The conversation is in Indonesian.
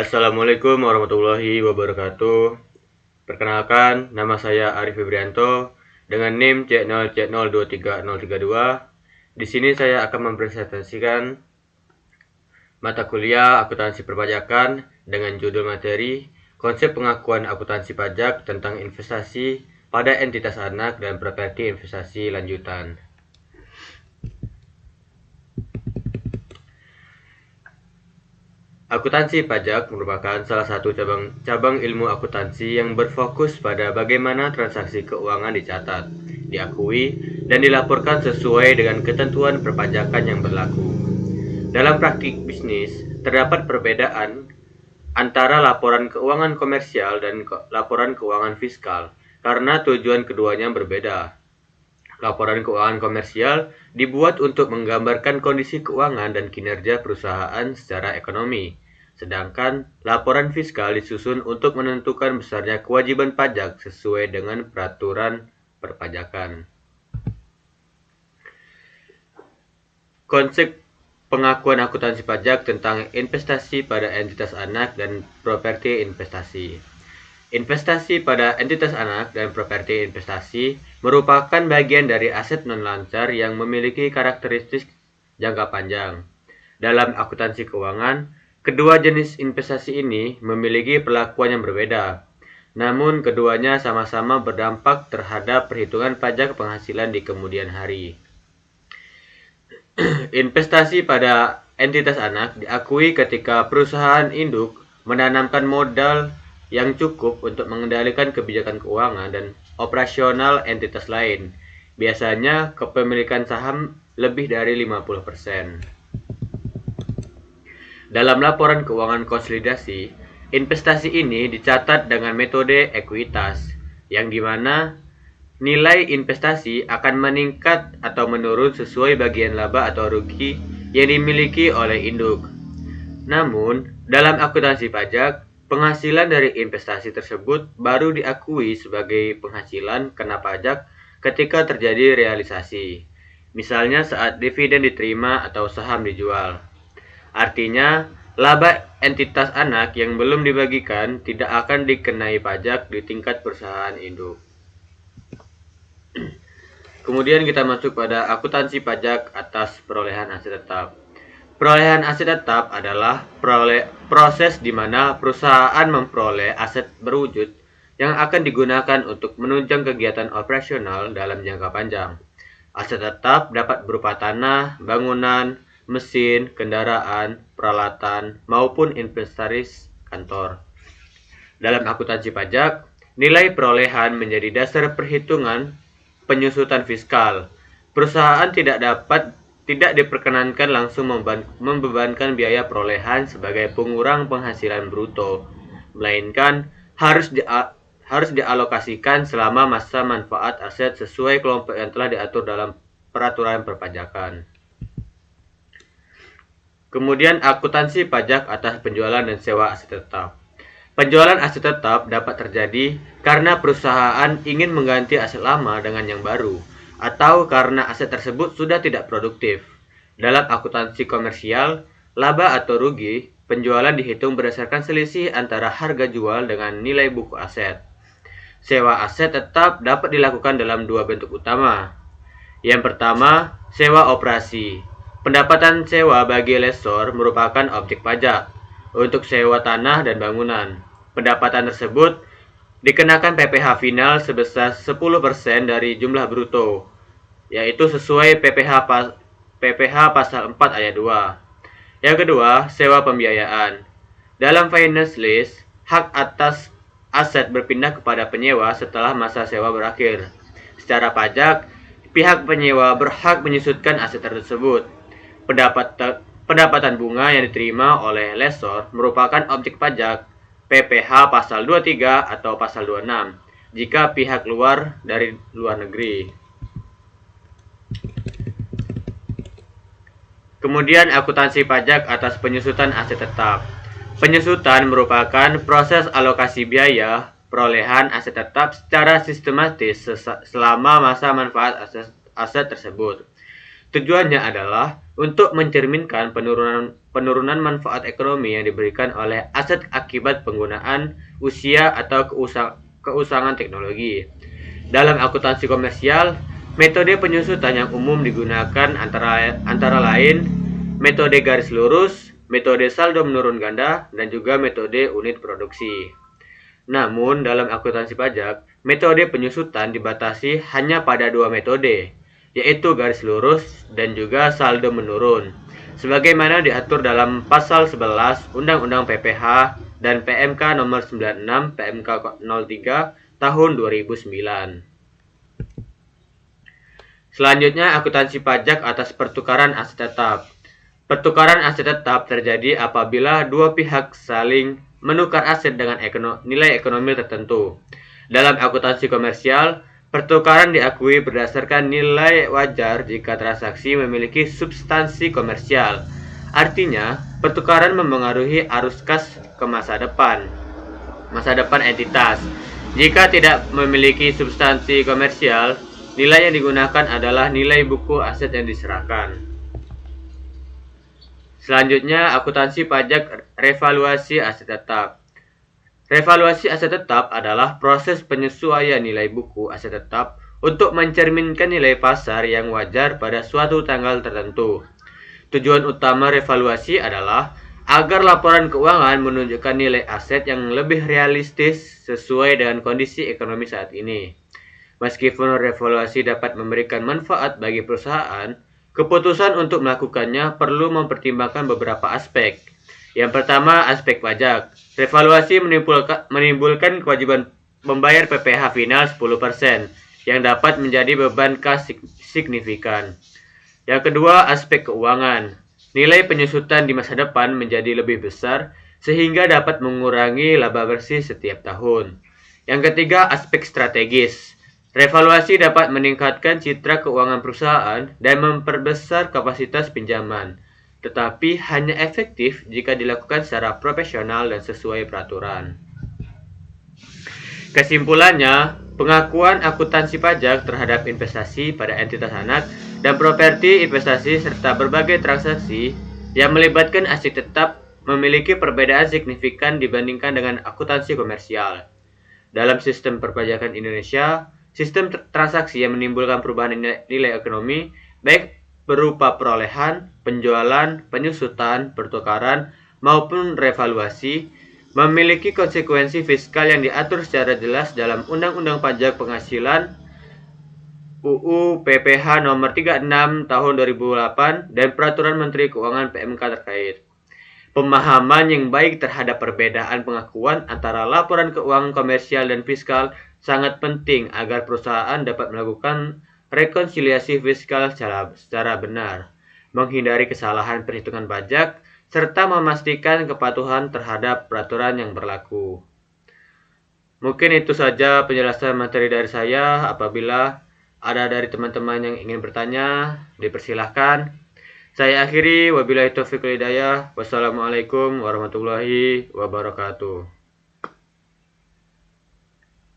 Assalamualaikum warahmatullahi wabarakatuh. Perkenalkan, nama saya Arif Febrianto dengan NIM C0C023032. Di sini saya akan mempresentasikan mata kuliah akuntansi perpajakan dengan judul materi Konsep Pengakuan Akuntansi Pajak tentang Investasi pada Entitas Anak dan Properti Investasi Lanjutan. Akuntansi pajak merupakan salah satu cabang ilmu akuntansi yang berfokus pada bagaimana transaksi keuangan dicatat, diakui, dan dilaporkan sesuai dengan ketentuan perpajakan yang berlaku. Dalam praktik bisnis, terdapat perbedaan antara laporan keuangan komersial dan laporan keuangan fiskal karena tujuan keduanya berbeda. Laporan keuangan komersial dibuat untuk menggambarkan kondisi keuangan dan kinerja perusahaan secara ekonomi, sedangkan laporan fiskal disusun untuk menentukan besarnya kewajiban pajak sesuai dengan peraturan perpajakan. Konsep pengakuan akuntansi pajak tentang investasi pada entitas anak dan properti investasi. Investasi pada entitas anak dan properti investasi merupakan bagian dari aset non-lancar yang memiliki karakteristik jangka panjang. Dalam akuntansi keuangan, kedua jenis investasi ini memiliki perlakuan yang berbeda. Namun, keduanya sama-sama berdampak terhadap perhitungan pajak penghasilan di kemudian hari. Investasi pada entitas anak diakui ketika perusahaan induk menanamkan modal yang cukup untuk mengendalikan kebijakan keuangan dan operasional entitas lain, biasanya kepemilikan saham lebih dari 50%. Dalam laporan keuangan konsolidasi, investasi ini dicatat dengan metode ekuitas, yang dimana nilai investasi akan meningkat atau menurun sesuai bagian laba atau rugi yang dimiliki oleh induk. Namun, dalam akuntansi pajak, penghasilan dari investasi tersebut baru diakui sebagai penghasilan kena pajak ketika terjadi realisasi, misalnya saat dividen diterima atau saham dijual. Artinya, laba entitas anak yang belum dibagikan tidak akan dikenai pajak di tingkat perusahaan induk. Kemudian kita masuk pada akuntansi pajak atas perolehan aset tetap. Perolehan aset tetap adalah proses di mana perusahaan memperoleh aset berwujud yang akan digunakan untuk menunjang kegiatan operasional dalam jangka panjang. Aset tetap dapat berupa tanah, bangunan, mesin, kendaraan, peralatan, maupun inventaris kantor. Dalam akuntansi pajak, nilai perolehan menjadi dasar perhitungan penyusutan fiskal. Perusahaan tidak diperkenankan langsung membebankan biaya perolehan sebagai pengurang penghasilan bruto, melainkan harus dialokasikan selama masa manfaat aset sesuai kelompok yang telah diatur dalam peraturan perpajakan. Kemudian akuntansi pajak atas penjualan dan sewa aset tetap. Penjualan aset tetap dapat terjadi karena perusahaan ingin mengganti aset lama dengan yang baru, atau karena aset tersebut sudah tidak produktif. Dalam akuntansi komersial, laba atau rugi, penjualan dihitung berdasarkan selisih antara harga jual dengan nilai buku aset. Sewa aset tetap dapat dilakukan dalam dua bentuk utama. Yang pertama, sewa operasi. Pendapatan sewa bagi lessor merupakan objek pajak untuk sewa tanah dan bangunan. Pendapatan tersebut dikenakan PPh final sebesar 10% dari jumlah bruto, yaitu sesuai PPh pasal 4 ayat 2. Yang kedua, sewa pembiayaan. Dalam finance lease, hak atas aset berpindah kepada penyewa setelah masa sewa berakhir. Secara pajak, pihak penyewa berhak menyusutkan aset tersebut. Pendapatan bunga yang diterima oleh lessor merupakan objek pajak PPh pasal 23 atau pasal 26 jika pihak luar dari luar negeri. Kemudian akuntansi pajak atas penyusutan aset tetap. Penyusutan merupakan proses alokasi biaya perolehan aset tetap secara sistematis selama masa manfaat aset tersebut. Tujuannya adalah untuk mencerminkan penurunan manfaat ekonomi yang diberikan oleh aset akibat penggunaan usia atau keusangan teknologi. Dalam akuntansi komersial, metode penyusutan yang umum digunakan antara lain metode garis lurus, metode saldo menurun ganda, dan juga metode unit produksi. Namun, dalam akuntansi pajak, metode penyusutan dibatasi hanya pada dua metode, yaitu garis lurus dan juga saldo menurun, sebagaimana diatur dalam Pasal 11 Undang-Undang PPH dan PMK nomor 96 PMK 03 tahun 2009. Selanjutnya, akuntansi pajak atas pertukaran aset tetap. Pertukaran aset tetap terjadi apabila dua pihak saling menukar aset dengan nilai ekonomi tertentu. Dalam akuntansi komersial, pertukaran diakui berdasarkan nilai wajar jika transaksi memiliki substansi komersial. Artinya, pertukaran mempengaruhi arus kas ke masa depan entitas. Jika tidak memiliki substansi komersial, nilai yang digunakan adalah nilai buku aset yang diserahkan. Selanjutnya, akuntansi pajak revaluasi aset tetap. Revaluasi aset tetap adalah proses penyesuaian nilai buku aset tetap untuk mencerminkan nilai pasar yang wajar pada suatu tanggal tertentu. Tujuan utama revaluasi adalah agar laporan keuangan menunjukkan nilai aset yang lebih realistis sesuai dengan kondisi ekonomi saat ini. Meskipun revaluasi dapat memberikan manfaat bagi perusahaan, keputusan untuk melakukannya perlu mempertimbangkan beberapa aspek. Yang pertama, aspek pajak. Revaluasi menimbulkan kewajiban membayar PPh final 10% yang dapat menjadi beban kas signifikan. Yang kedua, aspek keuangan. Nilai penyusutan di masa depan menjadi lebih besar sehingga dapat mengurangi laba bersih setiap tahun. Yang ketiga, aspek strategis. Revaluasi dapat meningkatkan citra keuangan perusahaan dan memperbesar kapasitas pinjaman, tetapi hanya efektif jika dilakukan secara profesional dan sesuai peraturan. Kesimpulannya, pengakuan akuntansi pajak terhadap investasi pada entitas anak dan properti investasi serta berbagai transaksi yang melibatkan aset tetap memiliki perbedaan signifikan dibandingkan dengan akuntansi komersial. Dalam sistem perpajakan Indonesia, sistem transaksi yang menimbulkan perubahan nilai ekonomi, baik berupa perolehan, penjualan, penyusutan, pertukaran, maupun revaluasi, memiliki konsekuensi fiskal yang diatur secara jelas dalam Undang-Undang Pajak Penghasilan UU PPH nomor 36 tahun 2008 dan Peraturan Menteri Keuangan PMK terkait. Pemahaman yang baik terhadap perbedaan pengakuan antara laporan keuangan komersial dan fiskal sangat penting agar perusahaan dapat melakukan rekonsiliasi fiskal secara benar, menghindari kesalahan perhitungan pajak, serta memastikan kepatuhan terhadap peraturan yang berlaku. Mungkin itu saja penjelasan materi dari saya. Apabila ada dari teman-teman yang ingin bertanya, dipersilahkan. Saya akhiri, wabillahi taufiq wal hidayah. Wassalamualaikum warahmatullahi wabarakatuh.